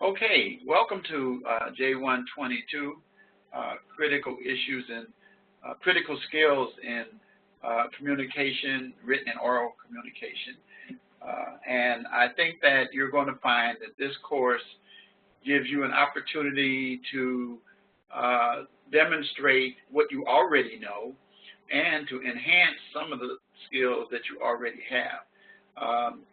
Okay, welcome to J122, critical issues and critical skills in communication, written and oral communication. And I think that you're going to find that this course gives you an opportunity to demonstrate what you already know and to enhance some of the skills that you already have.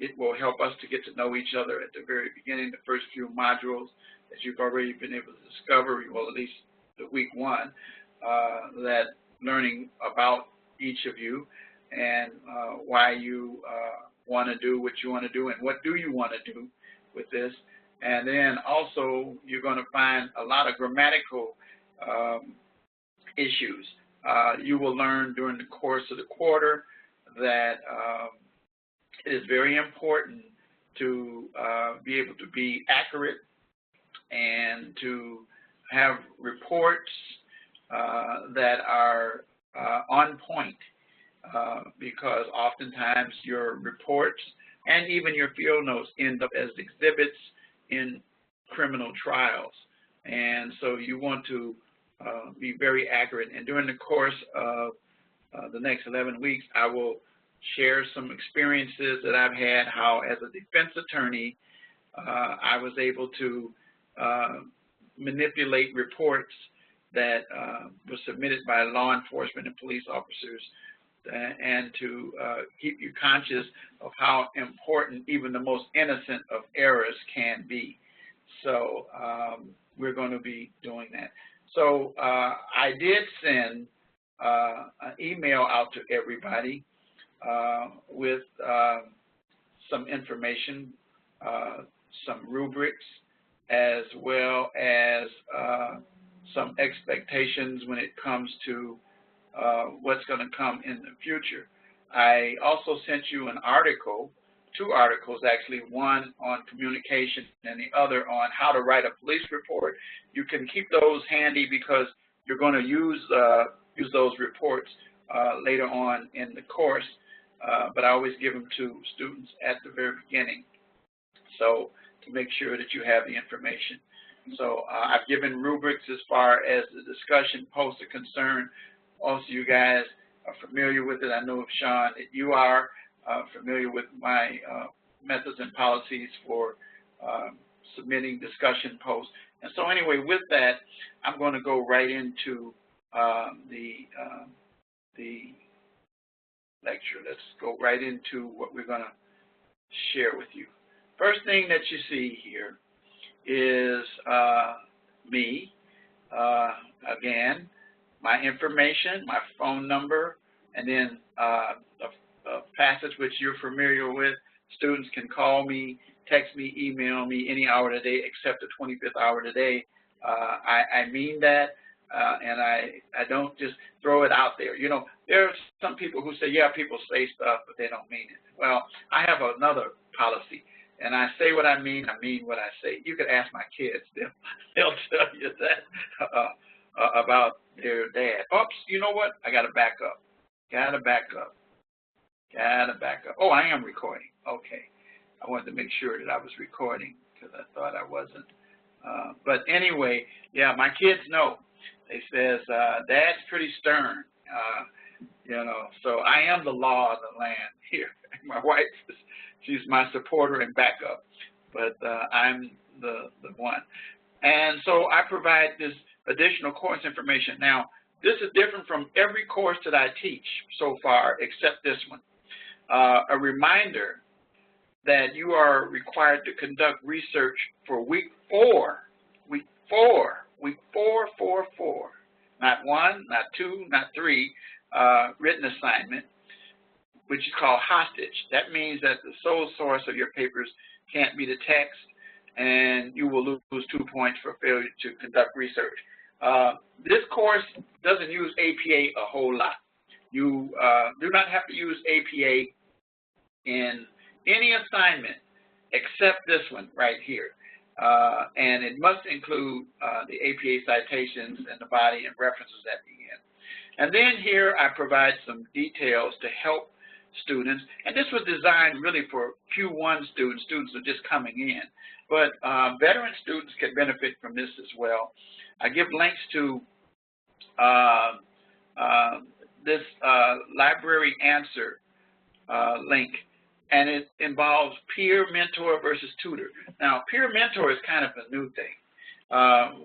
It will help us to get to know each other at the very beginning, the first few modules that you've already been able to discover, well, at least the week one, that learning about each of you and why you want to do what you want to do and what do you want to do with this. And then also you're going to find a lot of grammatical issues. You will learn during the course of the quarter that it is very important to be able to be accurate and to have reports that are on point because oftentimes your reports and even your field notes end up as exhibits in criminal trials. And so you want to be very accurate. And during the course of the next 11 weeks, I will share some experiences that I've had, how as a defense attorney, I was able to manipulate reports that were submitted by law enforcement and police officers and to keep you conscious of how important even the most innocent of errors can be. So we're going to be doing that. So I did send an email out to everybody with some information, some rubrics, as well as some expectations when it comes to what's going to come in the future. I also sent you an article, two articles actually, one on communication and the other on how to write a police report. You can keep those handy because you're going to use those reports later on in the course. But I always give them to students at the very beginning, so to make sure that you have the information. So I've given rubrics as far as the discussion posts are concerned. Most of you guys are familiar with it. I know, Sean, that you are familiar with my methods and policies for submitting discussion posts. And so anyway, with that, I'm going to go right into the lecture. Let's go right into what we're going to share with you. First thing that you see here is me, again, my information, my phone number, and then a passage which you're familiar with. Students can call me, text me, email me any hour of the day except the 25th hour of the day. I mean that. And I don't just throw it out there. You know, there are some people who say, yeah, people say stuff, but they don't mean it. Well, I have another policy, and I say what I mean what I say. You could ask my kids. They'll tell you that about their dad. Oops, you know what? I got to back up. Got to back up. Oh, I am recording. Okay. I wanted to make sure that I was recording because I thought I wasn't. But anyway, yeah, my kids know. They says, Dad's pretty stern, you know, so I am the law of the land here. My wife, she's my supporter and backup, but I'm the one. And so I provide this additional course information. Now, this is different from every course that I teach so far except this one. A reminder that you are required to conduct research for week 4. Week 4. Not 1, not 2, not 3, written assignment, which is called hostage. That means that the sole source of your papers can't be the text, and you will lose 2 points for failure to conduct research. This course doesn't use APA a whole lot. You do not have to use APA in any assignment except this one right here. And it must include the APA citations and the body and references at the end. And then here I provide some details to help students. And this was designed really for Q1 students who are just coming in. But veteran students can benefit from this as well. I give links to this library answer link, and it involves peer mentor versus tutor. Now, peer mentor is kind of a new thing.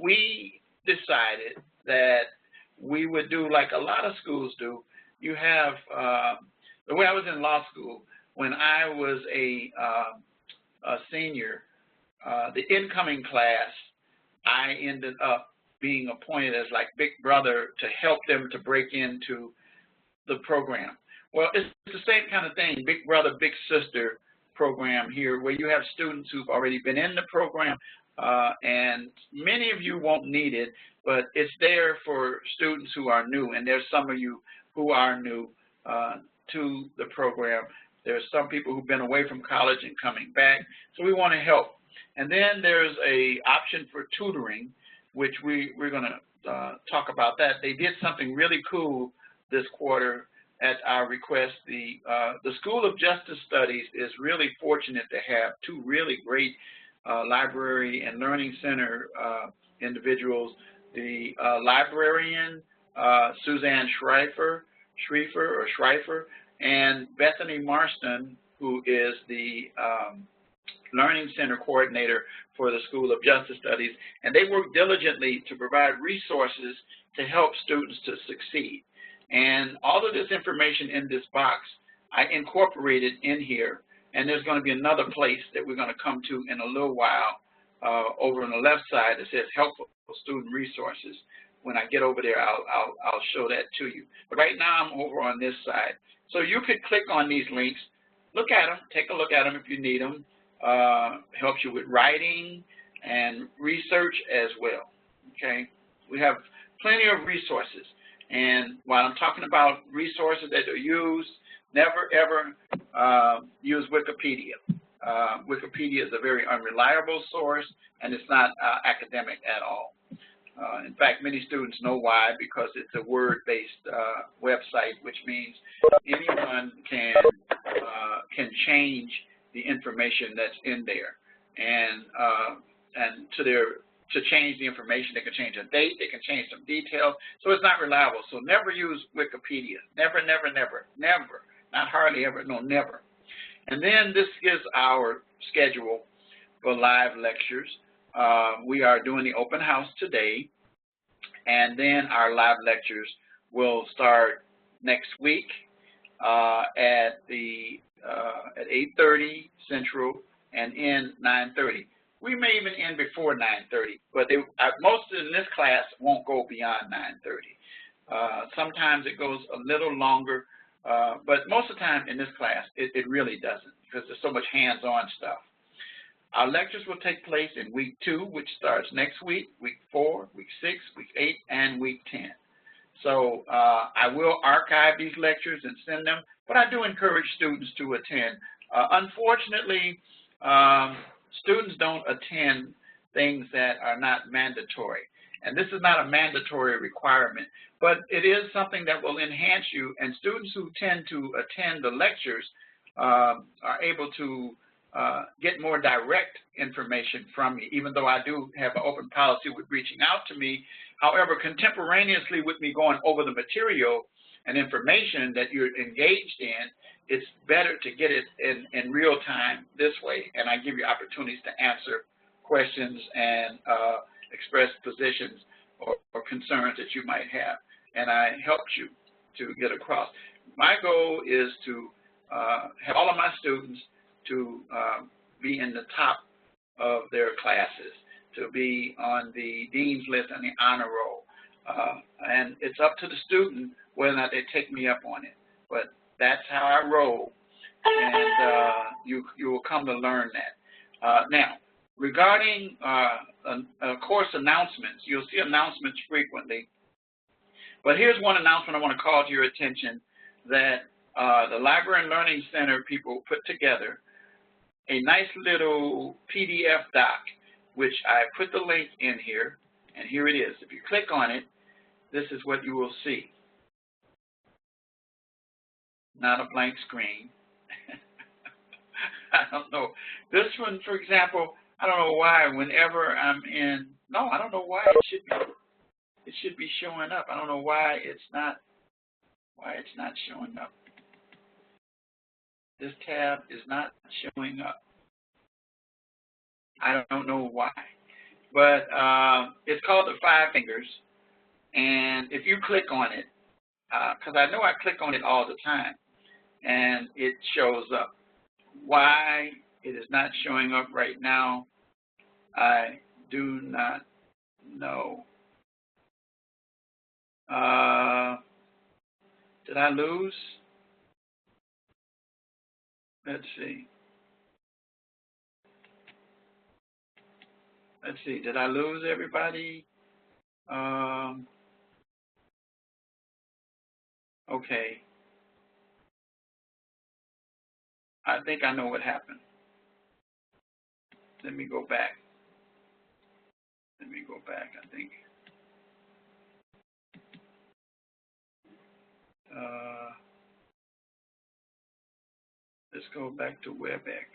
We decided that we would do like a lot of schools do. You have, the way I was in law school, when I was a senior, the incoming class, I ended up being appointed as like big brother to help them to break into the program. Well, it's the same kind of thing, big brother, big sister program here, where you have students who've already been in the program, and many of you won't need it, but it's there for students who are new, and there's some of you who are new to the program. There's some people who've been away from college and coming back, so we want to help. And then there's a option for tutoring, which we're going to talk about that. They did something really cool this quarter at our request. The School of Justice Studies is really fortunate to have two really great library and learning center individuals. The librarian, Suzanne Schreifer, and Bethany Marston, who is the Learning Center Coordinator for the School of Justice Studies, and they work diligently to provide resources to help students to succeed. And all of this information in this box, I incorporated in here, and there's going to be another place that we're going to come to in a little while over on the left side that says Helpful Student Resources. When I get over there, I'll show that to you. But right now, I'm over on this side. So you could click on these links, look at them, take a look at them if you need them. Helps you with writing and research as well, okay? We have plenty of resources. And while I'm talking about resources that are used, never ever use Wikipedia. Wikipedia is a very unreliable source, and it's not academic at all. In fact, many students know why, because it's a word-based website, which means anyone can change the information that's in there, and to change the information, they can change a date, they can change some details, so it's not reliable. So never use Wikipedia. Never, never, never, never. Not hardly ever, no, never. And then this is our schedule for live lectures. We are doing the open house today, and then our live lectures will start next week at 8:30 Central and end 9:30. We may even end before 9:30, but most in this class won't go beyond 9:30. Sometimes it goes a little longer, but most of the time in this class, it really doesn't, because there's so much hands-on stuff. Our lectures will take place in week 2, which starts next week, week 4, week 6, week 8, and week 10. So I will archive these lectures and send them, but I do encourage students to attend. Unfortunately, students don't attend things that are not mandatory. And this is not a mandatory requirement, but it is something that will enhance you. And students who tend to attend the lectures are able to get more direct information from me, even though I do have an open policy with reaching out to me. However, contemporaneously with me going over the material and information that you're engaged in, it's better to get it in real time this way, and I give you opportunities to answer questions and express positions or concerns that you might have, and I helped you to get across. My goal is to have all of my students to be in the top of their classes, to be on the dean's list and the honor roll, and it's up to the student whether or not they take me up on it, but that's how I roll, and you will come to learn that. Now, regarding course announcements, you'll see announcements frequently, but here's one announcement I want to call to your attention, that the Library and Learning Center people put together a nice little PDF doc, which I put the link in here, and here it is. If you click on it, this is what you will see. not a blank screen. I don't know. This one, for example, I don't know why whenever I'm in, no, I don't know why it should be showing up. I don't know why it's not showing up. This tab is not showing up. I don't know why. But it's called the 5 fingers. And if you click on it, because I know I click on it all the time, and it shows up. Why it is not showing up right now, I do not know. Did I lose? Let's see. Let's see. Did I lose everybody? Okay. I think I know what happened. Let me go back. I think. Let's go back to WebEx.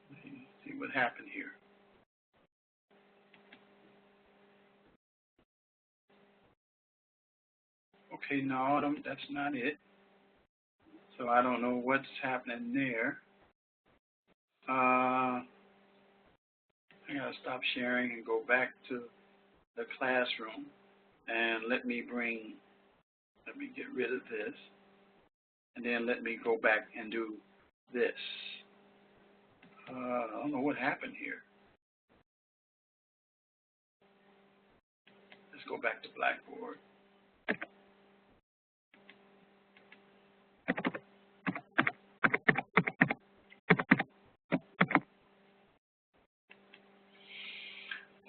Let's see what happened here. Okay, no, that's not it. So I don't know what's happening there. I gotta stop sharing and go back to the classroom, and let me get rid of this, and then let me go back and do this. I don't know what happened here. Let's go back to Blackboard.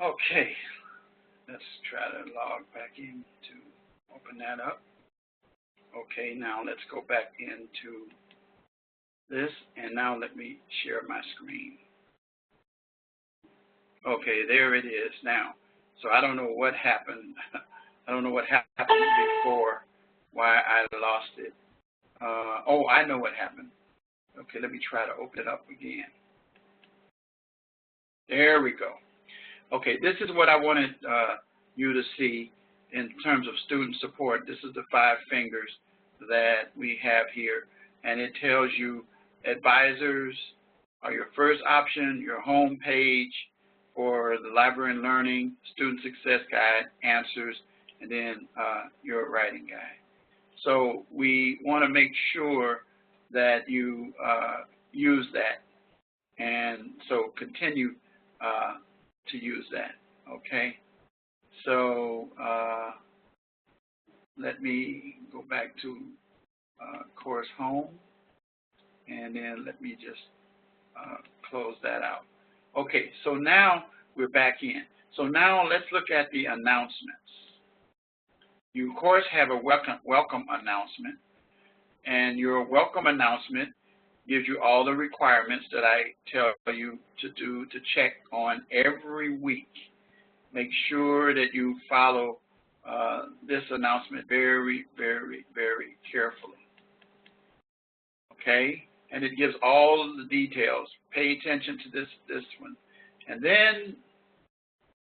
Okay, let's try to log back in to open that up. Okay, now let's go back into this, and now let me share my screen. Okay, there it is now. So I don't know what happened. I don't know what happened before, why I lost it. Oh, I know what happened. Okay, let me try to open it up again. There we go. Okay, this is what I wanted you to see in terms of student support. This is the 5 fingers that we have here, and it tells you advisors are your first option, your home page for the library and learning, student success guide, answers, and then your writing guide. So we want to make sure that you use that, and so continue to use that, okay? So let me go back to course home, and then let me just close that out. Okay, so now we're back in. So now let's look at the announcements. You, of course, have a welcome announcement, and your welcome announcement gives you all the requirements that I tell you to do, to check on every week. Make sure that you follow this announcement very, very, very carefully. Okay? And it gives all of the details. Pay attention to this one. And then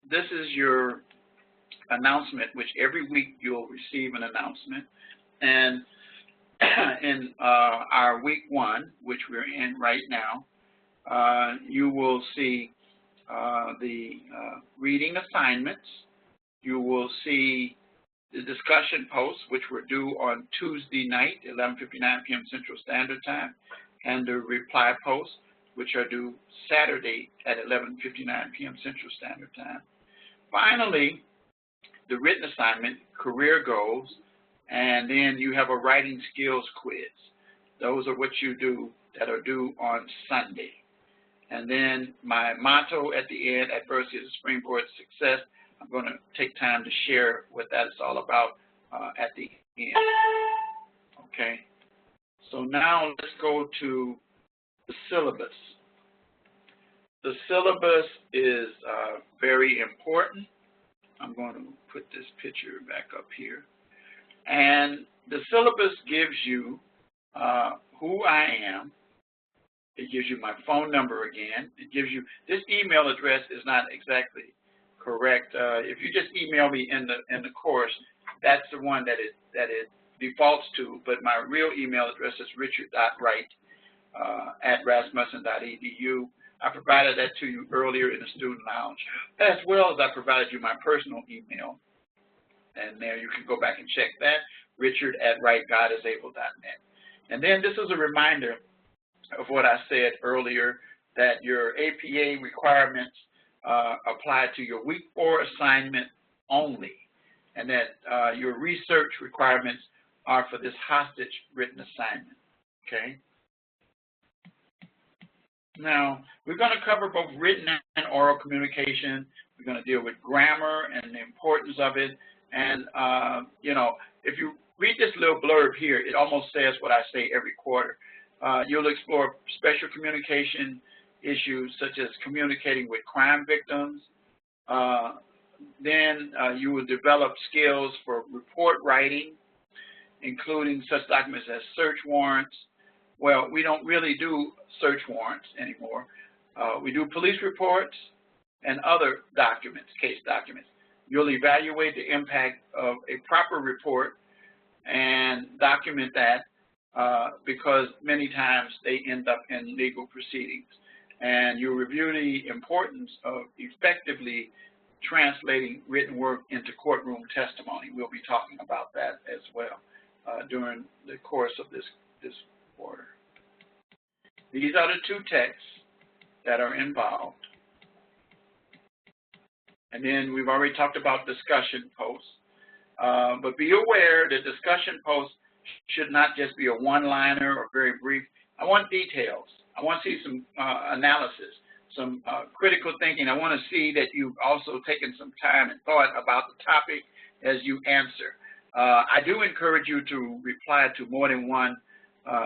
this is your announcement, which every week you'll receive an announcement. And in our week 1, which we're in right now, you will see the reading assignments. You will see the discussion posts, which were due on Tuesday night, 11:59 p.m. Central Standard Time, and the reply posts, which are due Saturday at 11:59 p.m. Central Standard Time. Finally, the written assignment, career goals, and then you have a writing skills quiz. Those are what you do that are due on Sunday. And then my motto at the end, adversity is a springboard to success. I'm going to take time to share what that is all about at the end. Okay. So now let's go to the syllabus. the syllabus is very important. I'm going to put this picture back up here. And the syllabus gives you who I am. It gives you my phone number again. It gives you, this email address is not exactly correct. If you just email me in the course, that's the one that it defaults to. But my real email address is richard.wright at rasmussen.edu. I provided that to you earlier in the student lounge, as well as I provided you my personal email. And there you can go back and check that, richard@wrightgodisable.net. And then this is a reminder of what I said earlier, that your APA requirements apply to your week 4 assignment only, and that your research requirements are for this hostage written assignment, okay? Now, we're going to cover both written and oral communication. We're going to deal with grammar and the importance of it. And, you know, if you read this little blurb here, it almost says what I say every quarter. You'll explore special communication issues such as communicating with crime victims. Then you will develop skills for report writing, including such documents as search warrants. Well, we don't really do search warrants anymore. We do police reports and other documents, case documents. You'll evaluate the impact of a proper report and document that because many times they end up in legal proceedings. And you'll review the importance of effectively translating written work into courtroom testimony. We'll be talking about that as well during the course of this quarter. These are the 2 texts that are involved. And then we've already talked about discussion posts. But be aware that discussion posts should not just be a one-liner or very brief. I want details. I want to see some analysis, some critical thinking. I want to see that you've also taken some time and thought about the topic as you answer. I do encourage you to reply to more than one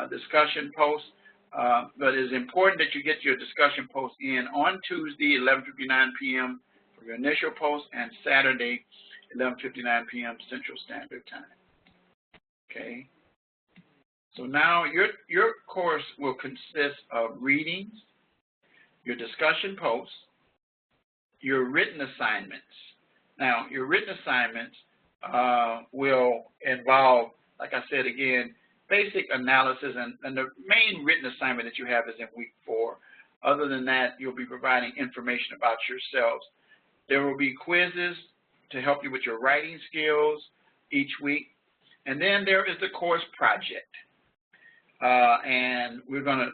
discussion post, but it's important that you get your discussion post in on Tuesday, 11:59 p.m. for your initial post, and Saturday, 11:59 p.m. Central Standard Time. Okay. So now your course will consist of readings, your discussion posts, your written assignments. Now, your written assignments will involve, like I said again, basic analysis, and the main written assignment that you have is in week 4. Other than that, you'll be providing information about yourselves. There will be quizzes to help you with your writing skills each week. And then there is the course project. And we're gonna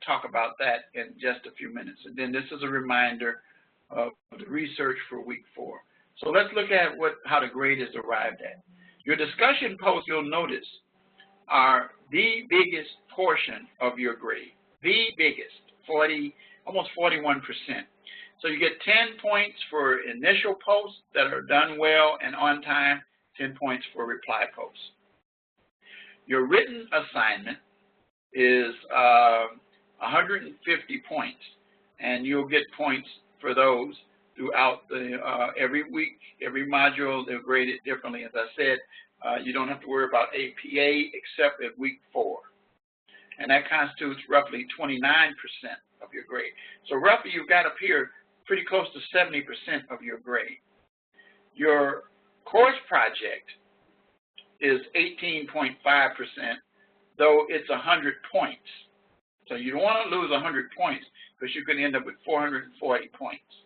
talk about that in just a few minutes. And then this is a reminder of the research for week 4. So let's look at how the grade is arrived at. Your discussion posts, you'll notice, are the biggest portion of your grade. The biggest, almost 41%. So you get 10 points for initial posts that are done well and on time, 10 points for reply posts. Your written assignment is 150 points, and you'll get points for those throughout every week, every module. They're graded differently. As I said, you don't have to worry about APA except at week 4. And that constitutes roughly 29% of your grade. So roughly you've got up here pretty close to 70% of your grade. Your course project is 18.5%, though it's 100 points. So you don't want to lose 100 points because you can end up with 440 points.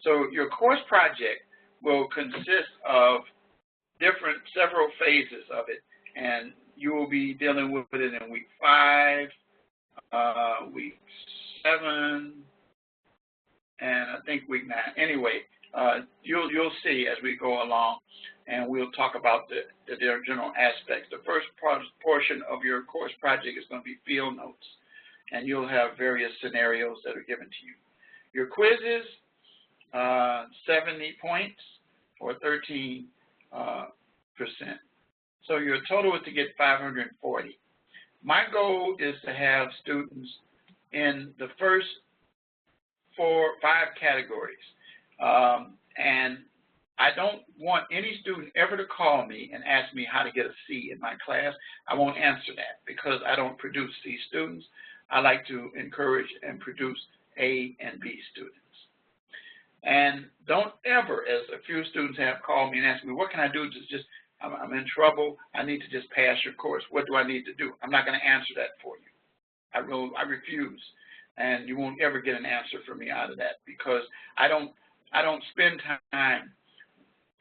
So your course project will consist of several phases of it, and you will be dealing with it in week 5, week 7, and I think week 9. Anyway, you'll see as we go along, and we'll talk about the general aspects. The first portion of your course project is going to be field notes, and you'll have various scenarios that are given to you. Your quizzes, 70 points or 13%. So your total is to get 540. My goal is to have students in the first 5 categories. And I don't want any student ever to call me and ask me how to get a C in my class. I won't answer that because I don't produce C students. I like to encourage and produce A and B students. And don't ever, as a few students have called me and asked me, what can I do to just, I'm in trouble, I need to just pass your course. What do I need to do? I'm not going to answer that for you. I refuse. And you won't ever get an answer from me out of that because I don't spend time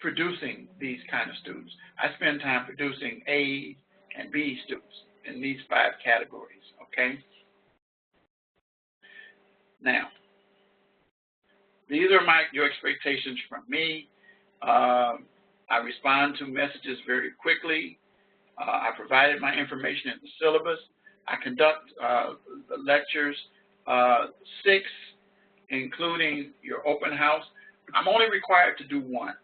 producing these kind of students. I spend time producing A and B students in these 5 categories, okay? Now, these are your expectations from me. I respond to messages very quickly. I provided my information in the syllabus. I conduct the lectures, 6, including your open house. I'm only required to do 1.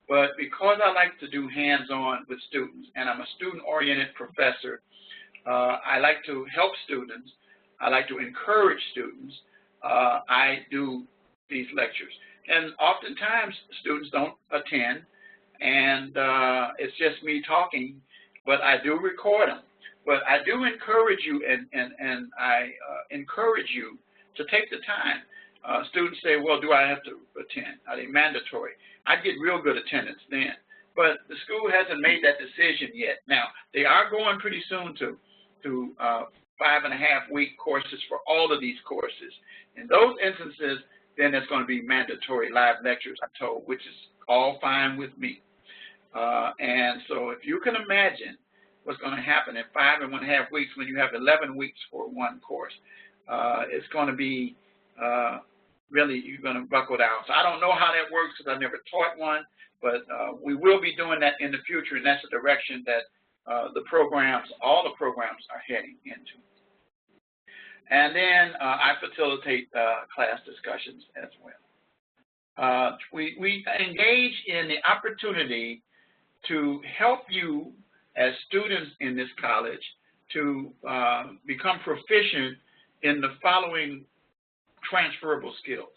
But because I like to do hands-on with students, and I'm a student-oriented professor, I like to help students. I like to encourage students. I do these lectures. And oftentimes, students don't attend, and it's just me talking, but I do record them. But I do encourage you, and I encourage you to take the time. Students say, well, do I have to attend? Are they mandatory? I'd get real good attendance then. But the school hasn't made that decision yet. Now, they are going pretty soon to 5.5-week courses for all of these courses. In those instances, then there's going to be mandatory live lectures, I'm told, which is all fine with me. And so if you can imagine what's going to happen in 5.5 weeks when you have 11 weeks for one course, it's going to be really, you're going to buckle down. So I don't know how that works because I've never taught one, but we will be doing that in the future, and that's the direction that the programs, all the programs are heading into. And then I facilitate class discussions as well. We engage in the opportunity to help you as students in this college to become proficient in the following transferable skills.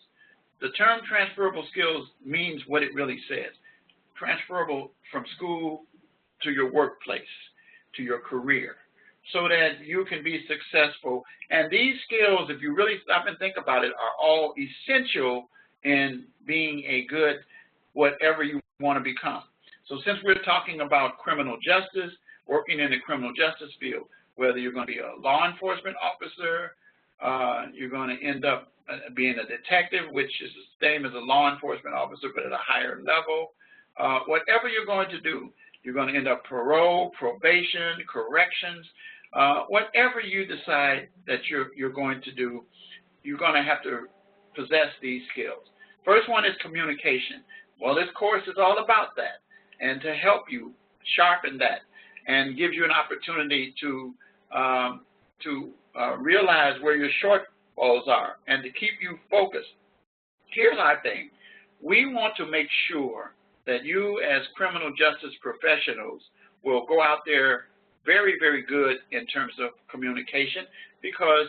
The term transferable skills means what it really says. Transferable from school to your workplace, to your career, so that you can be successful. And these skills, if you really stop and think about it, are all essential in being a good whatever you want to become. So since we're talking about criminal justice, working in the criminal justice field, whether you're going to be a law enforcement officer, you're going to end up being a detective, which is the same as a law enforcement officer, but at a higher level. Whatever you're going to do, you're going to end up parole, probation, corrections. Whatever you decide that you're going to do, you're going to have to possess these skills. First one is communication. Well, this course is all about that, and to help you sharpen that and give you an opportunity to realize where your shortfalls are and to keep you focused. Here's our thing. We want to make sure that you as criminal justice professionals will go out there very, very good in terms of communication, because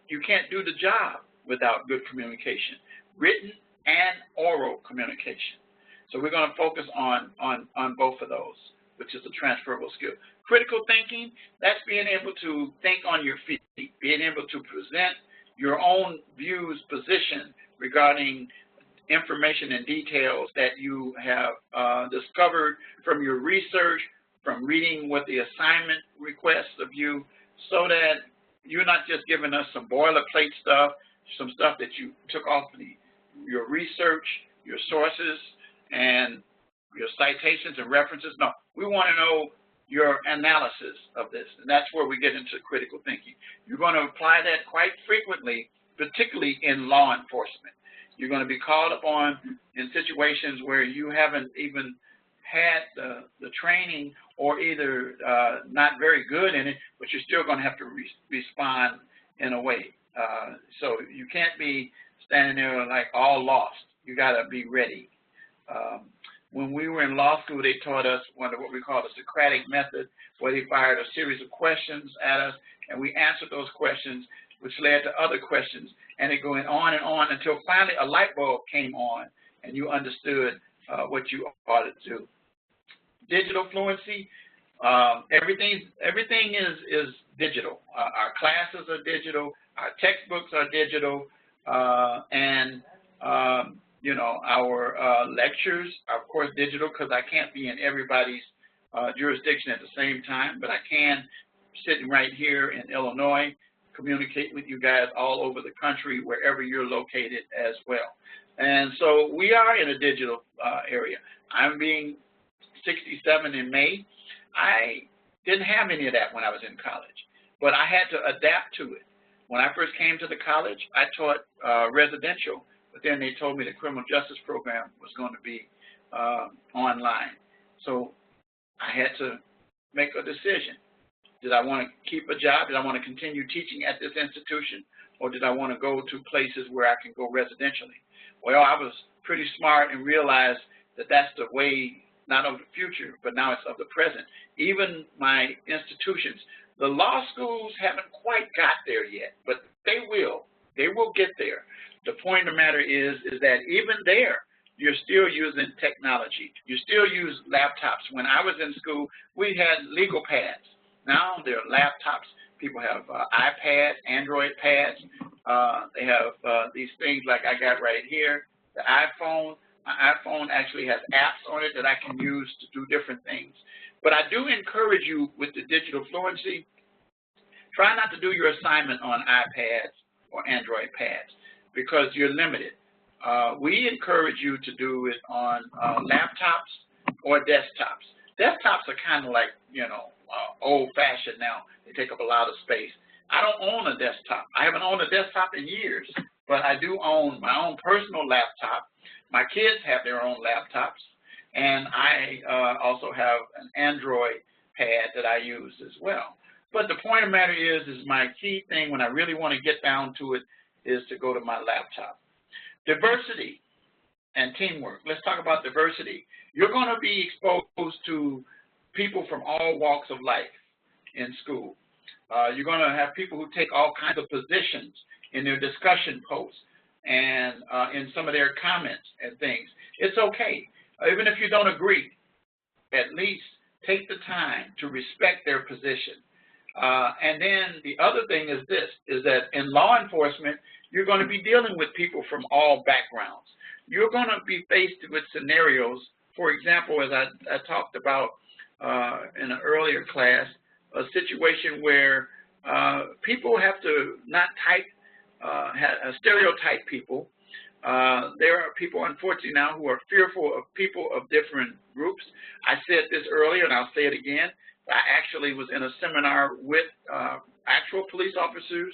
you can't do the job without good communication, written and oral communication. So we're going to focus on both of those, which is a transferable skill. Critical thinking, that's being able to think on your feet, being able to present your own views, position regarding information and details that you have discovered from your research, from reading what the assignment requests of you, so that you're not just giving us some boilerplate stuff, some stuff that you took off your research, your sources, and your citations and references. No, we want to know your analysis of this, and that's where we get into critical thinking. You're going to apply that quite frequently, particularly in law enforcement. You're going to be called upon in situations where you haven't even had the training, or either not very good in it, but you're still going to have to respond in a way. So you can't be standing there like all lost. You got to be ready. When we were in law school, they taught us what we call the Socratic method, where they fired a series of questions at us, and we answered those questions which led to other questions, and it going on and on until finally a light bulb came on and you understood what you ought to do. Digital fluency, everything is digital. Our classes are digital, our textbooks are digital, and you know, our lectures are, of course, digital, because I can't be in everybody's jurisdiction at the same time, but I can, sitting right here in Illinois, communicate with you guys all over the country, wherever you're located as well. And so we are in a digital area. I'm being 67 in May. I didn't have any of that when I was in college, but I had to adapt to it. When I first came to the college, I taught residential, but then they told me the criminal justice program was going to be online. So I had to make a decision. Did I want to keep a job? Did I want to continue teaching at this institution? Or did I want to go to places where I can go residentially? Well, I was pretty smart and realized that that's the way, not of the future, but now it's of the present. Even my institutions, the law schools haven't quite got there yet, but they will. They will get there. The point of the matter is that even there, you're still using technology. You still use laptops. When I was in school, we had legal pads. Now there are laptops. People have iPads, Android pads. They have these things like I got right here, the iPhone. My iPhone actually has apps on it that I can use to do different things. But I do encourage you with the digital fluency, try not to do your assignment on iPads or Android pads because you're limited. We encourage you to do it on laptops or desktops. Desktops are kind of like, you know, old-fashioned now. They take up a lot of space. I don't own a desktop. I haven't owned a desktop in years, but I do own my own personal laptop. My kids have their own laptops, and I also have an Android pad that I use as well. But the point of the matter is my key thing when I really want to get down to it is to go to my laptop. Diversity and teamwork. Let's talk about diversity. You're going to be exposed to people from all walks of life in school. You're going to have people who take all kinds of positions in their discussion posts and in some of their comments and things. It's okay. Even if you don't agree, at least take the time to respect their position. And then the other thing is this, is that in law enforcement, you're going to be dealing with people from all backgrounds. You're going to be faced with scenarios, for example, as I talked about in an earlier class, a situation where people have to not stereotype people. There are people, unfortunately, now who are fearful of people of different groups. I said this earlier, and I'll say it again. I actually was in a seminar with actual police officers,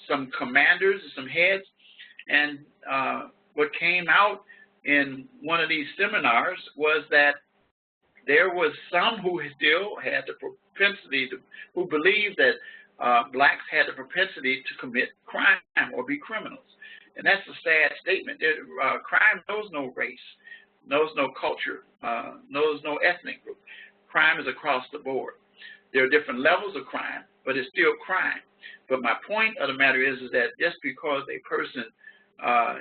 some commanders, some heads, and what came out in one of these seminars was that there was some who still had the propensity, who believed that blacks had the propensity to commit crime or be criminals. And that's a sad statement. Crime knows no race, knows no culture, knows no ethnic group. Crime is across the board. There are different levels of crime, but it's still crime. But my point of the matter is that just because a person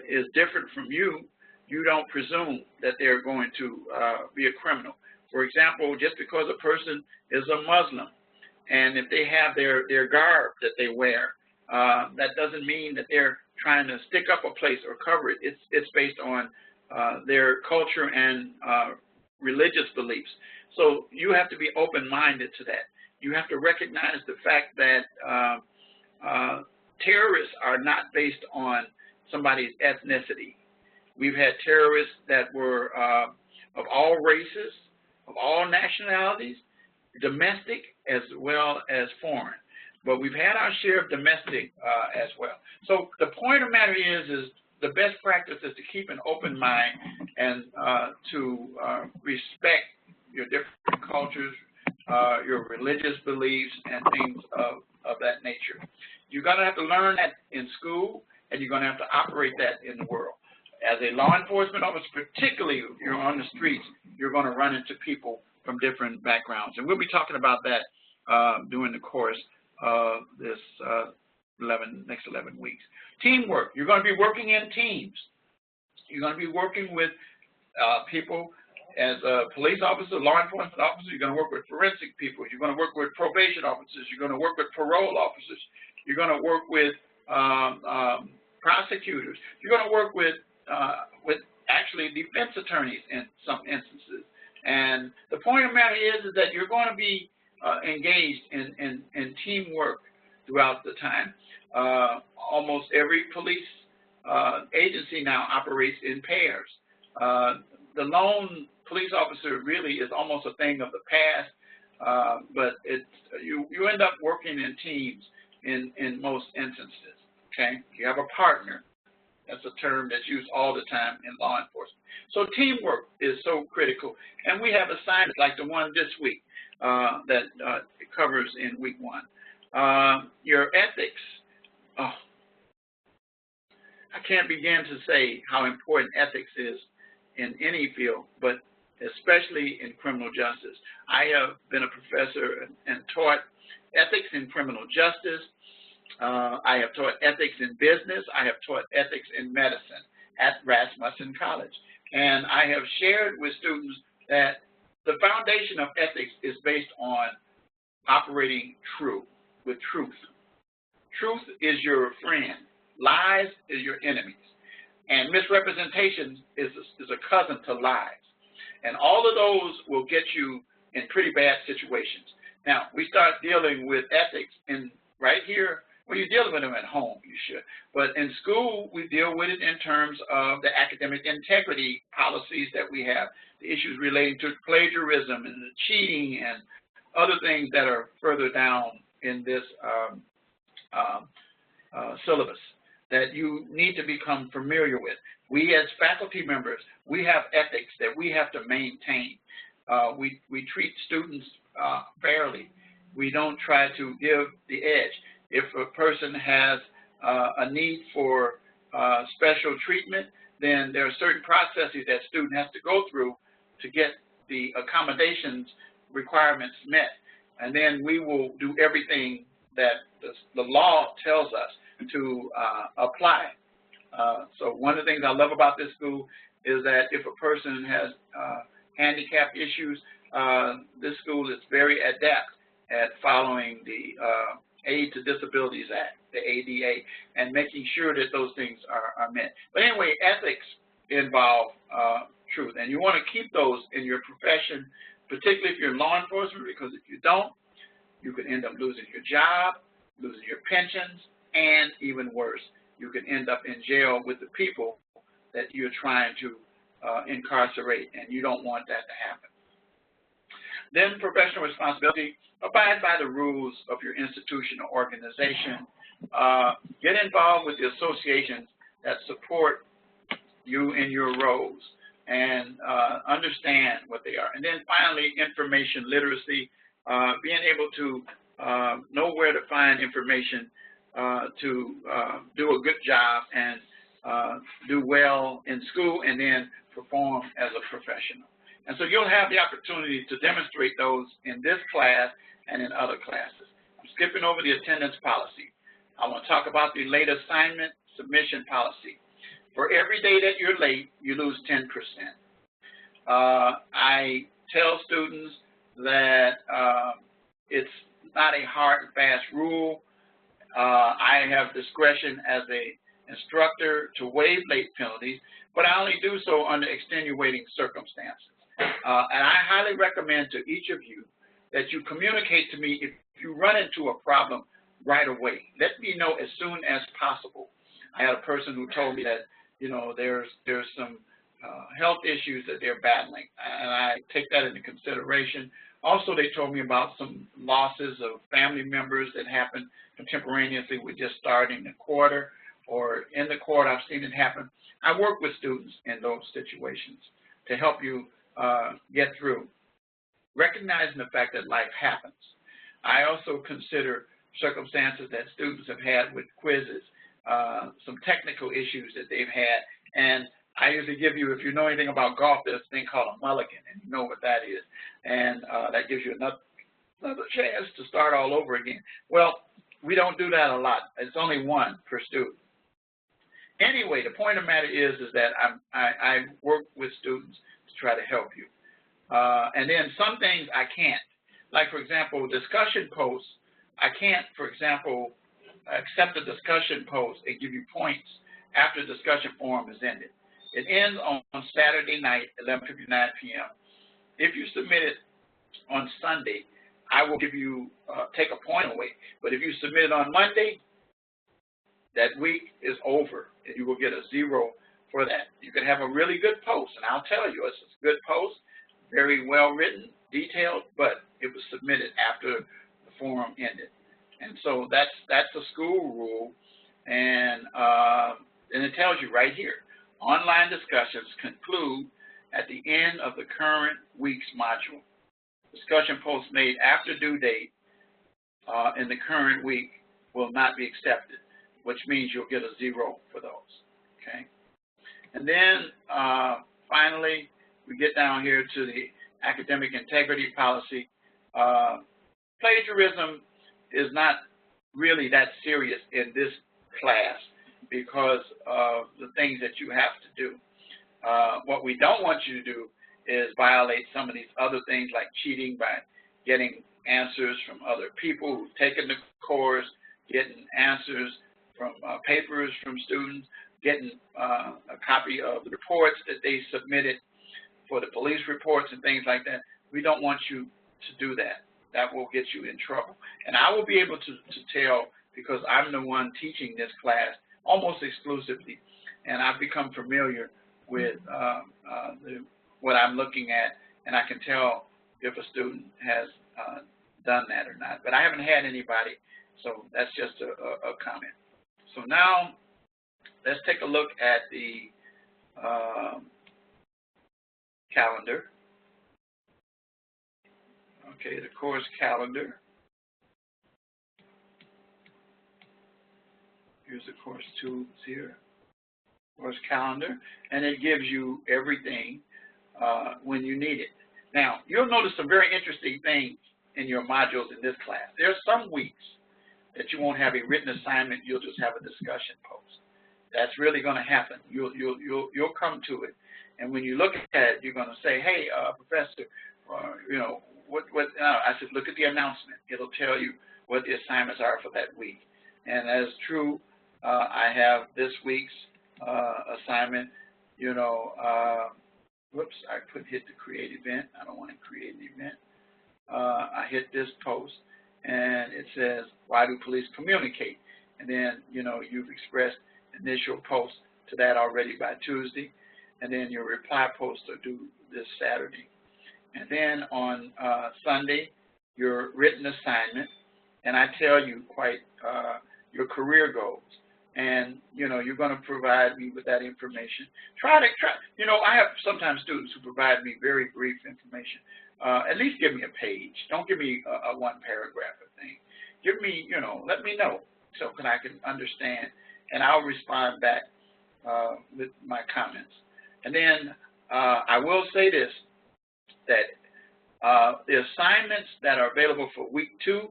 is different from you, you don't presume that they're going to be a criminal. For example, just because a person is a Muslim, and if they have their garb that they wear, that doesn't mean that they're trying to stick up a place or cover it. It's based on their culture and religious beliefs. So you have to be open-minded to that. You have to recognize the fact that terrorists are not based on somebody's ethnicity. We've had terrorists that were of all races, of all nationalities, domestic as well as foreign. But we've had our share of domestic as well. So the point of the matter is the best practice is to keep an open mind and to respect your different cultures, your religious beliefs, and things of that nature. You're going to have to learn that in school, and you're going to have to operate that in the world. As a law enforcement officer, particularly if you're on the streets, you're going to run into people from different backgrounds. And we'll be talking about that during the course of this next 11 weeks. Teamwork. You're going to be working in teams. You're going to be working with people as a police officer, law enforcement officer. You're going to work with forensic people. You're going to work with probation officers. You're going to work with parole officers. You're going to work with prosecutors. You're going to work with actually defense attorneys in some instances. And the point of the matter is that you're going to be engaged in teamwork throughout the time. Almost every police agency now operates in pairs. The lone police officer really is almost a thing of the past, but you end up working in teams in most instances. Okay, you have a partner. That's a term that's used all the time in law enforcement. So teamwork is so critical, and we have assignments like the one this week that it covers in week 1. Your ethics. Oh, I can't begin to say how important ethics is in any field, but especially in criminal justice. I have been a professor and taught ethics in criminal justice. I have taught ethics in business. I have taught ethics in medicine at Rasmussen College. And I have shared with students that the foundation of ethics is based on operating with truth. Truth is your friend. Lies is your enemies. And misrepresentation is a cousin to lies. And all of those will get you in pretty bad situations. Now, we start dealing with ethics right here. Well, you're dealing with them at home, you should. But in school, we deal with it in terms of the academic integrity policies that we have, the issues relating to plagiarism and the cheating and other things that are further down in this syllabus that you need to become familiar with. We as faculty members, we have ethics that we have to maintain. We treat students fairly. We don't try to give the edge. If a person has a need for special treatment, then there are certain processes that student has to go through to get the accommodations requirements met. And then we will do everything that the law tells us to apply. So one of the things I love about this school is that if a person has handicap issues, this school is very adept at following the Aid to Disabilities Act, the ADA, and making sure that those things are met. But anyway, ethics involve truth, and you want to keep those in your profession, particularly if you're in law enforcement, because if you don't, you could end up losing your job, losing your pensions, and even worse, you can end up in jail with the people that you're trying to incarcerate, and you don't want that to happen. Then professional responsibility, abide by the rules of your institution or organization. Get involved with the associations that support you in your roles and understand what they are. And then finally, information literacy, being able to know where to find information to do a good job and do well in school and then perform as a professional. And so you'll have the opportunity to demonstrate those in this class and in other classes. I'm skipping over the attendance policy. I want to talk about the late assignment submission policy. For every day that you're late, you lose 10%. I tell students that it's not a hard and fast rule. I have discretion as an instructor to waive late penalties, but I only do so under extenuating circumstances. And I highly recommend to each of you that you communicate to me if you run into a problem right away. Let me know as soon as possible. I had a person who told me that, you know, there's some health issues that they're battling, and I take that into consideration. Also, they told me about some losses of family members that happened contemporaneously with just starting the quarter, or in the quarter I've seen it happen. I work with students in those situations to help you get through, recognizing the fact that life happens. I also consider circumstances that students have had with quizzes, some technical issues that they've had, and I usually give you, if you know anything about golf, there's a thing called a mulligan, and you know what that is, and that gives you another chance to start all over again. Well, we don't do that a lot. It's only one per student. Anyway, the point of the matter is that I work with students to try to help you. And then some things I can't. Like, for example, discussion posts, I can't, for example, accept a discussion post and give you points after the discussion forum is ended. It ends on Saturday night, 11:59 p.m. If you submit it on Sunday, I will give you, take a point away. But if you submit it on Monday, that week is over, and you will get a 0 for that. You can have a really good post, and I'll tell you, it's a good post, very well written, detailed, but it was submitted after the forum ended. And so that's a school rule, and it tells you right here, online discussions conclude at the end of the current week's module. Discussion posts made after due date in the current week will not be accepted, which means you'll get a 0 for those, okay? And then finally, we get down here to the academic integrity policy. Plagiarism is not really that serious in this class because of the things that you have to do. What we don't want you to do is violate some of these other things like cheating by getting answers from other people who've taken the course, getting answers from papers from students, getting a copy of the reports that they submitted for the police reports and things like that. We don't want you to do that. That will get you in trouble. And I will be able to tell because I'm the one teaching this class almost exclusively, and I've become familiar with what I'm looking at, and I can tell if a student has done that or not. But I haven't had anybody, so that's just a comment. So now let's take a look at the calendar. Okay, the course calendar. Here's the course tools here. Course calendar, and it gives you everything when you need it. Now, you'll notice some very interesting things in your modules in this class. There are some weeks that you won't have a written assignment, you'll just have a discussion post. That's really going to happen. You'll come to it, and when you look at it, you're going to say, hey, professor, you know, I said, look at the announcement. It'll tell you what the assignments are for that week. And as true, I have this week's assignment, you know, whoops, I hit the create event. I don't want to create an event. I hit this post, and it says, why do police communicate? And then, you know, you've expressed initial post to that already by Tuesday, and then your reply post are due this Saturday. And then on Sunday, your written assignment, and I tell you quite your career goals. And, you know, you're going to provide me with that information. You know, I have sometimes students who provide me very brief information. At least give me a page. Don't give me a one paragraph thing. Give me, you know, let me know so I can understand, and I'll respond back with my comments. And then I will say this, that the assignments that are available for week 2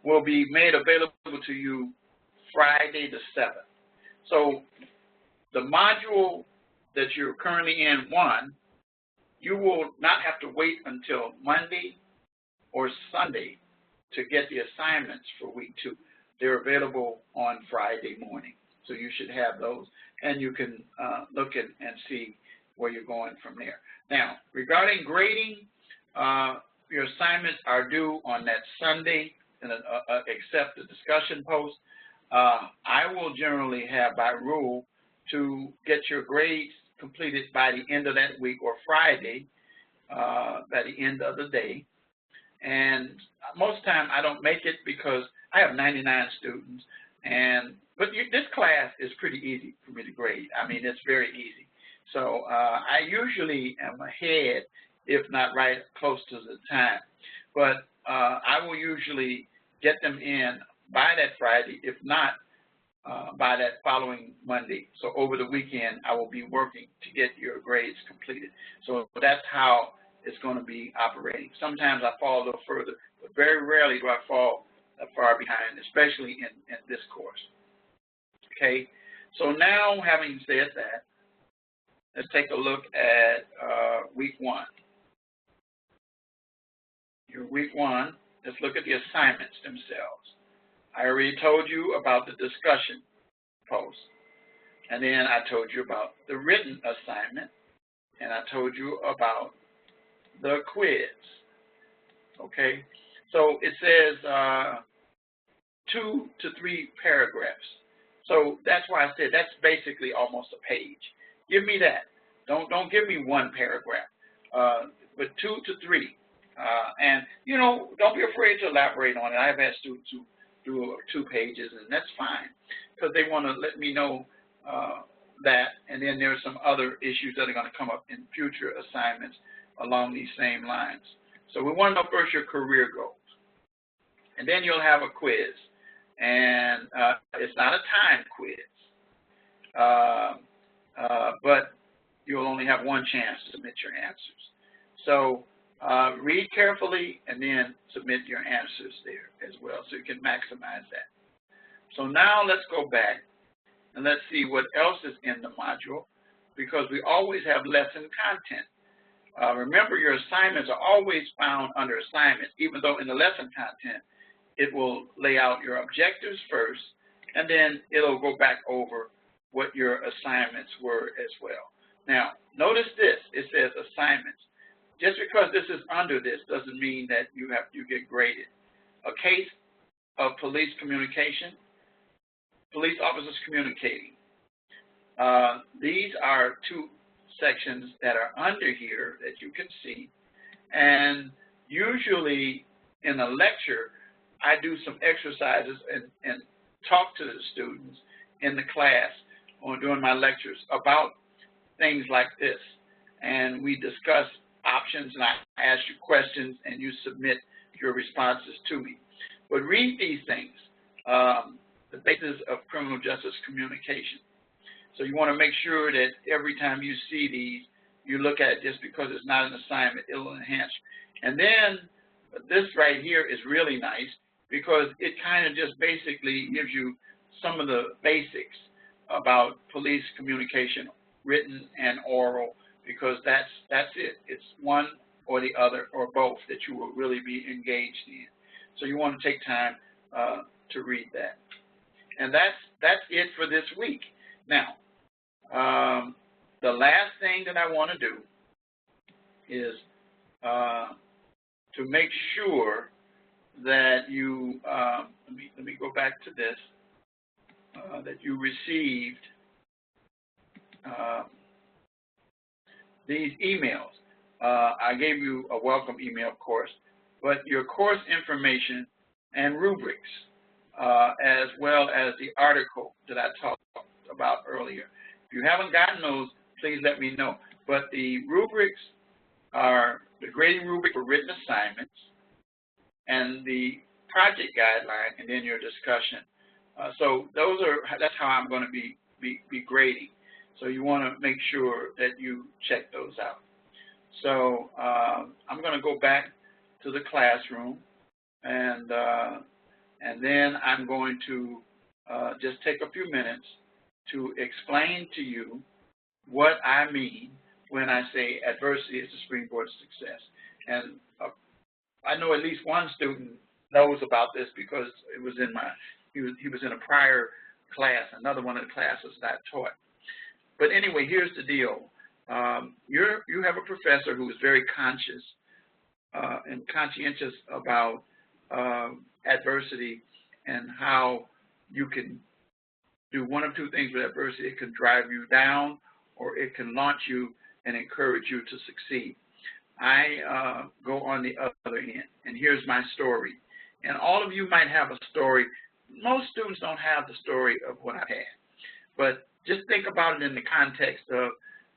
will be made available to you Friday the 7th. So the module that you're currently in 1, you will not have to wait until Monday or Sunday to get the assignments for week 2. They're available on Friday morning. So you should have those, and you can look at and see where you're going from there. Now, regarding grading, your assignments are due on that Sunday, and except the discussion post. I will generally have by rule to get your grades completed by the end of that week or Friday, by the end of the day. And most time I don't make it because I have 99 students, but this class is pretty easy for me to grade. I mean, it's very easy. So I usually am ahead, if not right close to the time. But I will usually get them in by that Friday, if not by that following Monday. So over the weekend, I will be working to get your grades completed. So that's how it's going to be operating. Sometimes I fall a little further, but very rarely do I fall far behind, especially in this course. Okay, so now having said that, let's take a look at week 1. Your week 1, let's look at the assignments themselves. I already told you about the discussion post, and then I told you about the written assignment, and I told you about the quiz. Okay, so it says 2 to 3 paragraphs. So that's why I said that's basically almost a page. Give me that. Don't give me 1 paragraph, but 2 to 3. And you know, don't be afraid to elaborate on it. I've had students who do 2 pages, and that's fine because they want to let me know that. And then there's some other issues that are going to come up in future assignments along these same lines. So we want to know first your career goals, and then you'll have a quiz. And it's not a time quiz, but you'll only have 1 chance to submit your answers. So read carefully and then submit your answers there as well, so you can maximize that. So now let's go back and let's see what else is in the module, because we always have lesson content. Remember, your assignments are always found under assignments, even though in the lesson content it will lay out your objectives first, and then it'll go back over what your assignments were as well. Now, notice this. It says assignments. Just because this is under this doesn't mean that you get graded. A case of police communication, police officers communicating. These are 2 sections that are under here that you can see. And usually in a lecture, I do some exercises and talk to the students in the class or during my lectures about things like this. And we discuss options, and I ask you questions, and you submit your responses to me. But read these things, the basis of criminal justice communication. So you want to make sure that every time you see these, you look at it. Just because it's not an assignment, it will enhance. And then this right here is really nice, because it kind of just basically gives you some of the basics about police communication, written and oral, because that's it. It's one or the other or both that you will really be engaged in. So you want to take time to read that. And that's it for this week. Now, the last thing that I want to do is to make sure that you, let me go back to this, that you received these emails. I gave you a welcome email, of course, but your course information and rubrics, as well as the article that I talked about earlier. If you haven't gotten those, please let me know. But the rubrics are the grading rubric for written assignments, and the project guideline, and then your discussion. So that's how I'm going to be grading. So you want to make sure that you check those out. So I'm going to go back to the classroom, and then I'm going to just take a few minutes to explain to you what I mean when I say adversity is the springboard to success. And I know at least one student knows about this because it was in he was in a prior class, another one of the classes that I taught. But anyway, here's the deal. You have a professor who is very conscious and conscientious about adversity and how you can do one of 2 things with adversity. It can drive you down, or it can launch you and encourage you to succeed. I go on the other end, and here's my story. And all of you might have a story. Most students don't have the story of what I've had. But just think about it in the context of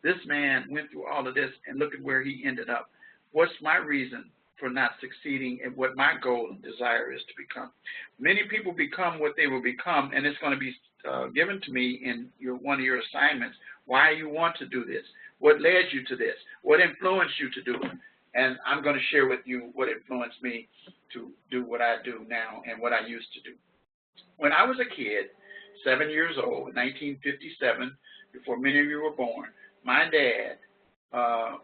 this man went through all of this, and look at where he ended up. What's my reason for not succeeding and what my goal and desire is to become? Many people become what they will become, and it's going to be given to me in one of your assignments, why you want to do this, what led you to this, what influenced you to do it. And I'm going to share with you what influenced me to do what I do now and what I used to do. When I was a kid, 7 years old, in 1957, before many of you were born, my dad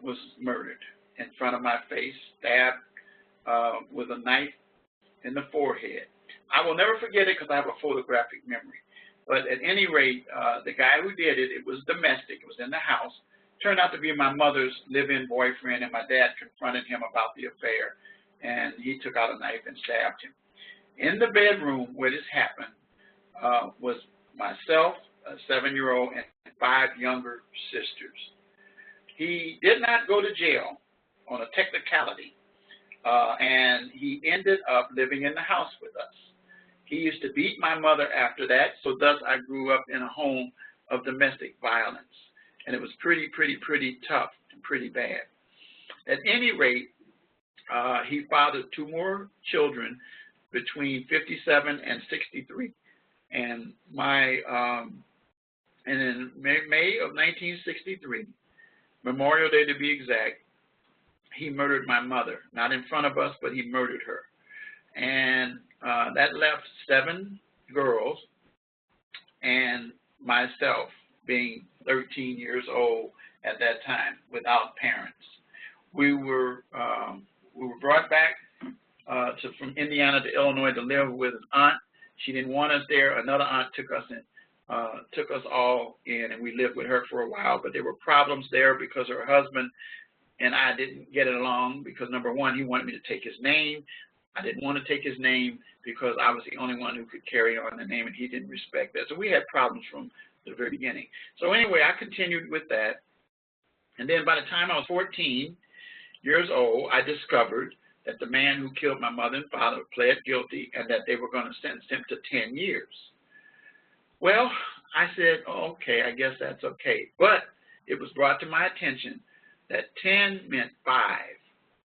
was murdered in front of my face, stabbed with a knife in the forehead. I will never forget it because I have a photographic memory. But at any rate, the guy who did it, it was domestic. It was in the house. Turned out to be my mother's live-in boyfriend, and my dad confronted him about the affair, and he took out a knife and stabbed him. In the bedroom where this happened was myself, a 7-year-old, and 5 younger sisters. He did not go to jail on a technicality, and he ended up living in the house with us. He used to beat my mother after that, so thus I grew up in a home of domestic violence. And it was pretty tough and pretty bad. At any rate, he fathered 2 more children between 57 and 63. And in May of 1963, Memorial Day to be exact, he murdered my mother. Not in front of us, but he murdered her. And that left 7 girls and myself, being 13 years old at that time, without parents. We were brought back from Indiana to Illinois to live with an aunt. She didn't want us there. Another aunt took us all in, and we lived with her for a while. But there were problems there because her husband and I didn't get it along because, number one, he wanted me to take his name. I didn't want to take his name because I was the only one who could carry on the name, and he didn't respect that. So we had problems from the very beginning. So anyway, I continued with that. And then by the time I was 14 years old, I discovered that the man who killed my mother and father pled guilty and that they were going to sentence him to 10 years. Well, I said, oh, okay, I guess that's okay. But it was brought to my attention that 10 meant 5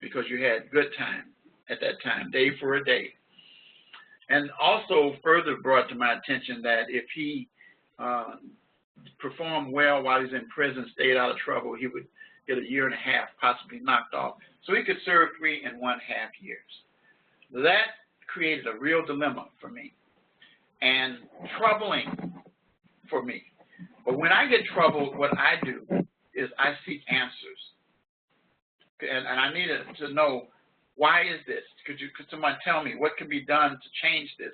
because you had good time at that time, day for a day. And also further brought to my attention that if he performed well while he's in prison, stayed out of trouble, he would get a year and a half, possibly knocked off. So he could serve 3.5 years. That created a real dilemma for me and troubling for me. But when I get troubled, what I do is I seek answers. And I needed to know, why is this? Could someone tell me what can be done to change this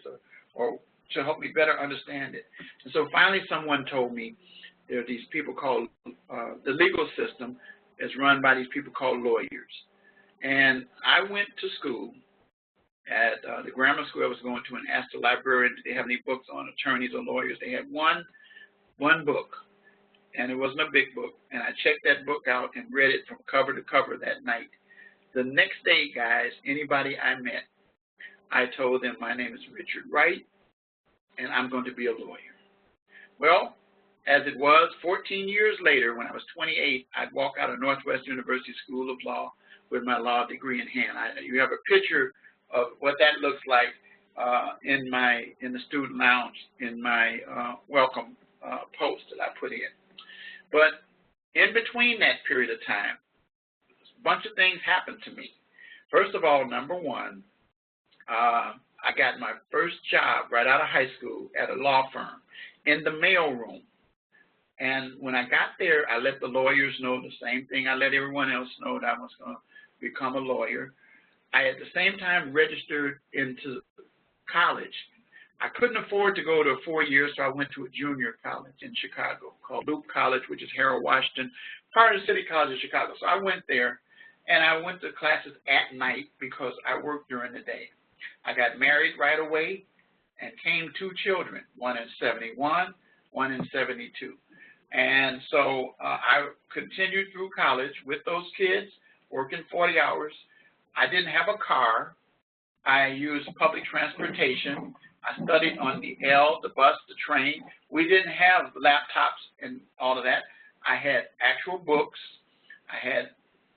or to help me better understand it? And so finally someone told me there are these people called, the legal system is run by these people called lawyers. And I went to school at the grammar school I was going to and asked the librarian, did they have any books on attorneys or lawyers? They had one book, and it wasn't a big book. And I checked that book out and read it from cover to cover that night. The next day, guys, anybody I met, I told them my name is Richard Wright, and I'm going to be a lawyer. Well, as it was, 14 years later, when I was 28, I'd walk out of Northwestern University School of Law with my law degree in hand. You have a picture of what that looks like in the student lounge in my welcome post that I put in. But in between that period of time, a bunch of things happened to me. First of all, number one, I got my first job right out of high school at a law firm in the mail room. And when I got there, I let the lawyers know the same thing I let everyone else know, that I was going to become a lawyer. I, at the same time, registered into college. I couldn't afford to go to 4 years, so I went to a junior college in Chicago called Loop College, which is Harold Washington, part of the City College of Chicago. So I went there, and I went to classes at night because I worked during the day. I got married right away and came 2 children, one in 71, one in 72. And so I continued through college with those kids, working 40 hours. I didn't have a car. I used public transportation. I studied on the L, the bus, the train. We didn't have laptops and all of that. I had actual books. I had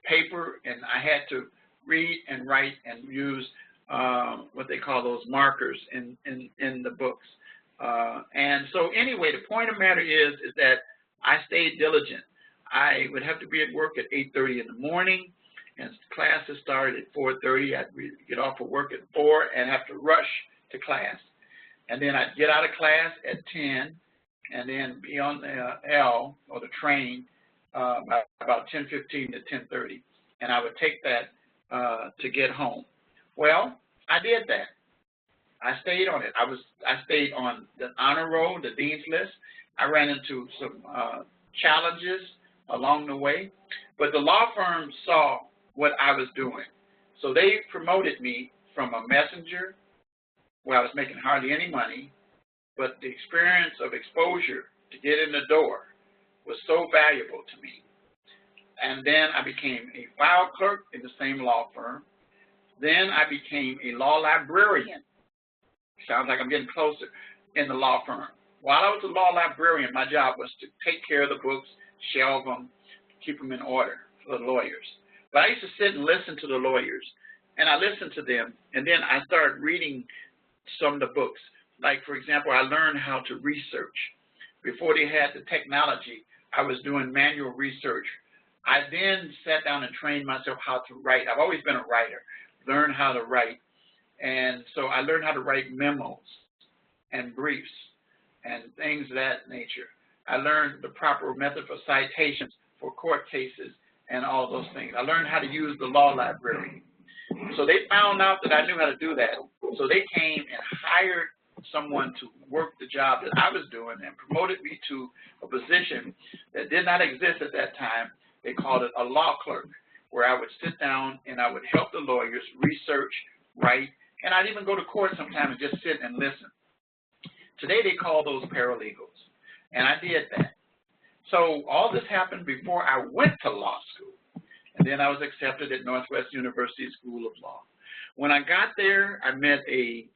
paper, and I had to read and write and use what they call those markers in the books. And so anyway, the point of the matter is that I stayed diligent. I would have to be at work at 8:30 in the morning, and classes started at 4:30. I'd get off of work at 4 and have to rush to class. And then I'd get out of class at 10 and then be on the L, or the train, about 10:15 to 10:30. And I would take that to get home. Well, I did that. I stayed on it. I stayed on the honor roll, the dean's list. I ran into some challenges along the way, but the law firm saw what I was doing. So they promoted me from a messenger, where I was making hardly any money, but the experience of exposure to get in the door was so valuable to me. And then I became a file clerk in the same law firm. Then I became a law librarian. Sounds like I'm getting closer, in the law firm. While I was a law librarian, my job was to take care of the books, shelve them, keep them in order for the lawyers. But I used to sit and listen to the lawyers, and I listened to them, and then I started reading some of the books. Like, for example, I learned how to research. Before they had the technology, I was doing manual research. I then sat down and trained myself how to write. I've always been a writer, learned how to write. And so I learned how to write memos and briefs and things of that nature. I learned the proper method for citations for court cases and all those things. I learned how to use the law library. So they found out that I knew how to do that. So they came and hired someone to work the job that I was doing and promoted me to a position that did not exist at that time. They called it a law clerk, where I would sit down and I would help the lawyers research, write, and I'd even go to court sometimes and just sit and listen. Today they call those paralegals, and I did that. So all this happened before I went to law school, and then I was accepted at Northwest University School of Law. When I got there, I met a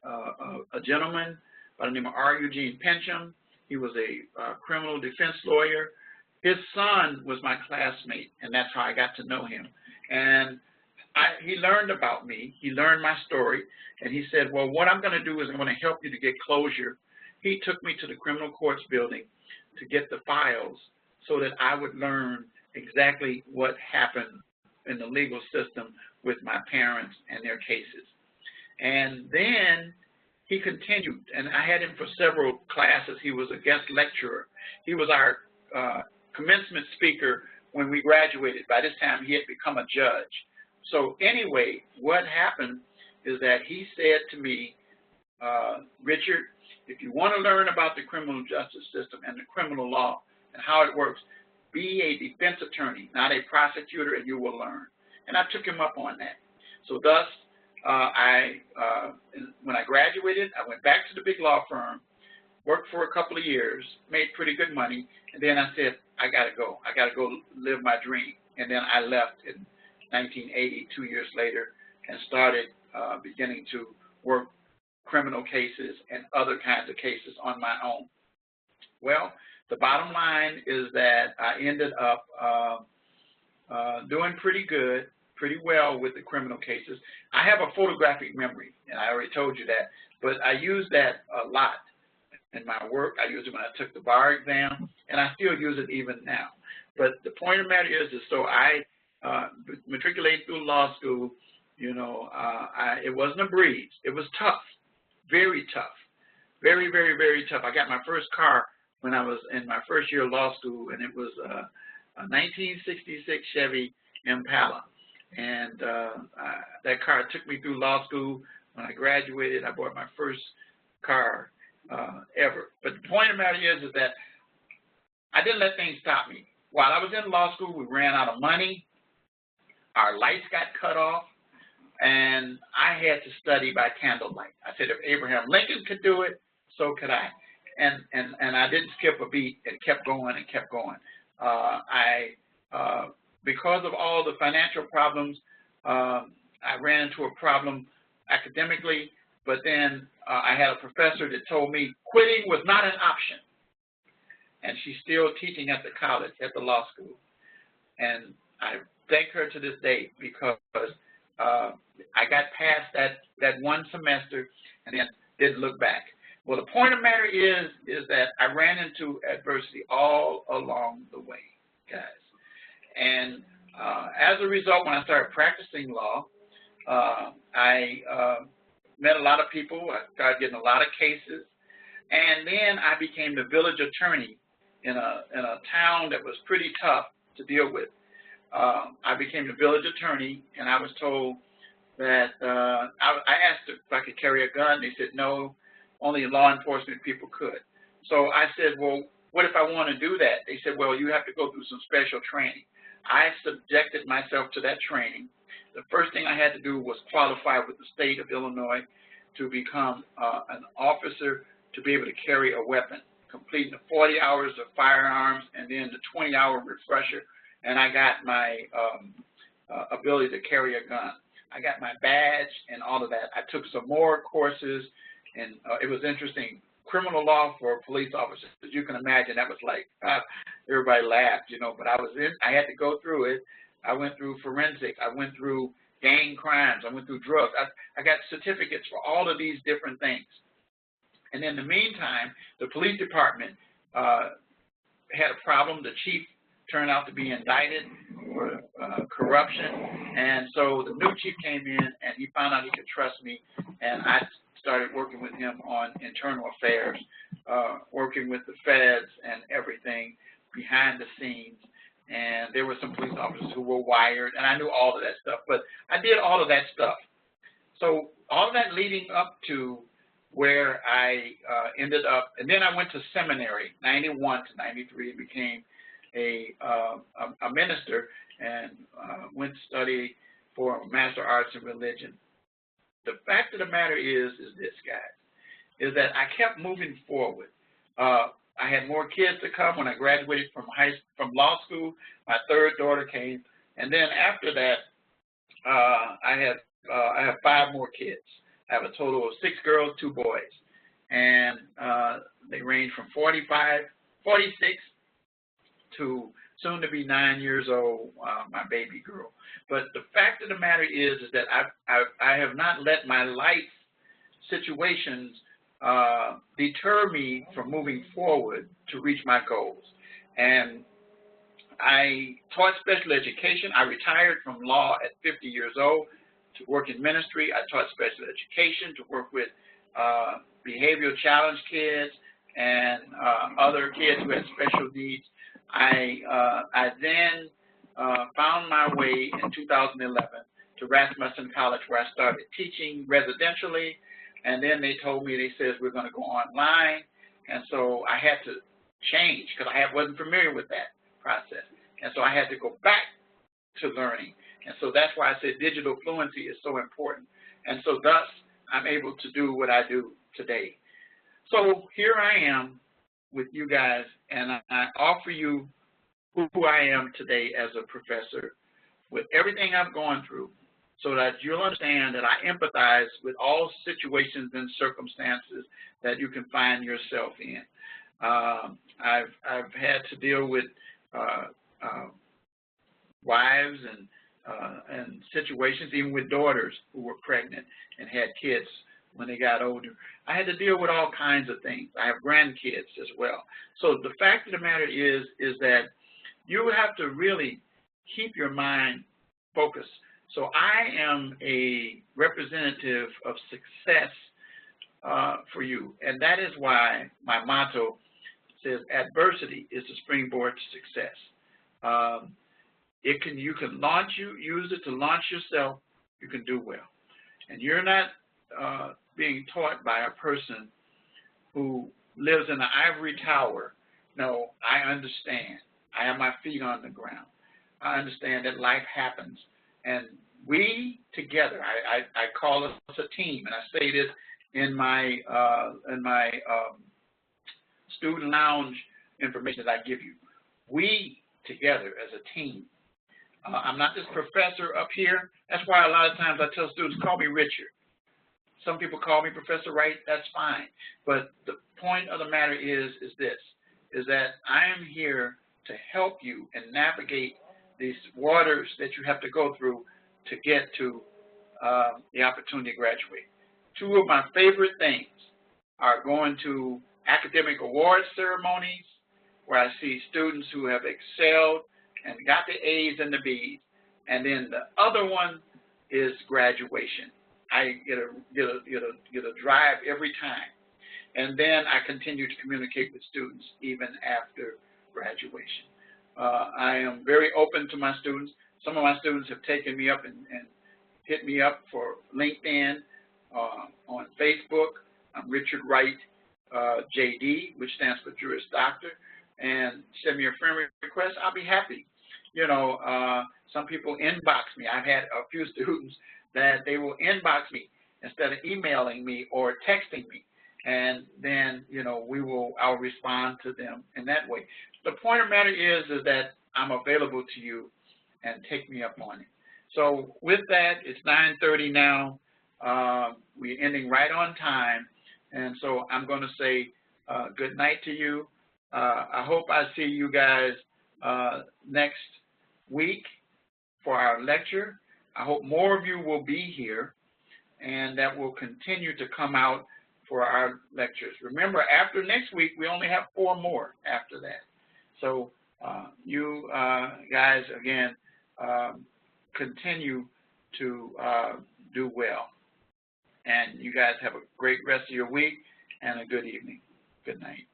gentleman by the name of R. Eugene Pencham. He was a criminal defense lawyer. His son was my classmate, and that's how I got to know him. And he learned about me. He learned my story, and he said, well, what I'm going to do is I'm going to help you to get closure. He took me to the criminal courts building to get the files so that I would learn exactly what happened in the legal system with my parents and their cases. And then he continued, and I had him for several classes. He was a guest lecturer. He was our commencement speaker when we graduated. By this time, he had become a judge. So anyway, what happened is that he said to me, Richard, if you want to learn about the criminal justice system and the criminal law and how it works, be a defense attorney, not a prosecutor, and you will learn. And I took him up on that. So thus, when I graduated, I went back to the big law firm, worked for a couple of years, made pretty good money, and then I said, I got to go. I got to go live my dream. And then I left in 1980, 2 years later, and started beginning to work criminal cases and other kinds of cases on my own. Well, the bottom line is that I ended up doing pretty good, pretty well with the criminal cases. I have a photographic memory, and I already told you that, but I use that a lot in my work. I used it when I took the bar exam, and I still use it even now. But the point of the matter is so I matriculated through law school. You know, it wasn't a breeze. It was tough, very tough, very, very, very tough. I got my first car when I was in my first year of law school, and it was a 1966 Chevy Impala. And that car took me through law school. When I graduated, I bought my first car ever. But the point of the matter is that I didn't let things stop me. While I was in law school, we ran out of money. Our lights got cut off, and I had to study by candlelight. I said, if Abraham Lincoln could do it, so could I. And I didn't skip a beat and kept going and kept going. Because of all the financial problems, I ran into a problem academically, but then I had a professor that told me quitting was not an option. And she's still teaching at the college, at the law school. And I thank her to this day because I got past that one semester and then didn't look back. Well, the point of the matter is that I ran into adversity all along the way, guys. And As a result, when I started practicing law, I met a lot of people. I started getting a lot of cases, and then I became the village attorney in a town that was pretty tough to deal with. I became the village attorney, and I was told that I asked if I could carry a gun. They said no, only law enforcement people could. So I said, well, what if I want to do that? They said, well, you have to go through some special training. I subjected myself to that training. The first thing I had to do was qualify with the state of Illinois to become an officer to be able to carry a weapon, completing the 40 hours of firearms and then the 20-hour refresher, and I got my ability to carry a gun. I got my badge and all of that. I took some more courses, and it was interesting. Criminal law for police officers, as you can imagine, that was like, everybody laughed, you know, but I had to go through it. I went through forensic. I went through gang crimes. I went through drugs. I got certificates for all of these different things. And in the meantime, the police department had a problem. The chief turned out to be indicted for corruption. And so the new chief came in, and he found out he could trust me, and I started working with him on internal affairs, working with the feds and everything behind the scenes. And there were some police officers who were wired, and I knew all of that stuff. But I did all of that stuff. So all of that leading up to where I ended up, and then I went to seminary, 91 to 93, and became a minister, and went to study for Master Arts in Religion. The fact of the matter is this, guys, is that I kept moving forward. I had more kids to come when I graduated from law school. My third daughter came, and then after that, I have 5 more kids. I have a total of 6 girls, 2 boys, and they range from 46 to soon to be 9 years old, my baby girl. But the fact of the matter is that I have not let my life situations deter me from moving forward to reach my goals. And I taught special education. I retired from law at 50 years old to work in ministry. I taught special education to work with behavioral challenge kids and other kids who had special needs. I then found my way in 2011 to Rasmussen College, where I started teaching residentially, and then they told me, they said, we're going to go online, and so I had to change because I wasn't familiar with that process, and so I had to go back to learning, and so that's why I said digital fluency is so important, and so thus I'm able to do what I do today. So here I am with you guys, and I offer you who I am today as a professor with everything I've gone through, so that you'll understand that I empathize with all situations and circumstances that you can find yourself in. I've had to deal with wives and situations, even with daughters who were pregnant and had kids when they got older. I had to deal with all kinds of things. I have grandkids as well. So the fact of the matter is that you have to really keep your mind focused. So I am a representative of success for you, and that is why my motto says adversity is the springboard to success. You can use it to launch yourself. You can do well, and you're not being taught by a person who lives in an ivory tower. No, I understand. I have my feet on the ground. I understand that life happens, and we together, I call us a team, and I say this in my student lounge information that I give you. We together as a team. I'm not this professor up here. That's why a lot of times I tell students, call me Richard. Some people call me Professor Wright. That's fine. But the point of the matter is that I am here to help you and navigate these waters that you have to go through to get to the opportunity to graduate. 2 of my favorite things are going to academic awards ceremonies, where I see students who have excelled and got the A's and the B's. And then the other one is graduation. I get a drive every time. And then I continue to communicate with students even after graduation. I am very open to my students. Some of my students have taken me up and hit me up for LinkedIn, on Facebook. I'm Richard Wright, JD, which stands for Juris Doctor, and send me a friend request. I'll be happy. You know, some people inbox me. I've had a few students that they will inbox me instead of emailing me or texting me. And then, you know, I'll respond to them in that way. The point of the matter is that I'm available to you, and take me up on it. So with that, it's 9:30 now. We're ending right on time. And so I'm going to say good night to you. I hope I see you guys next week for our lecture. I hope more of you will be here, and that will continue to come out for our lectures. Remember, after next week, we only have 4 more after that. So you guys, again, continue to do well. And you guys have a great rest of your week and a good evening. Good night.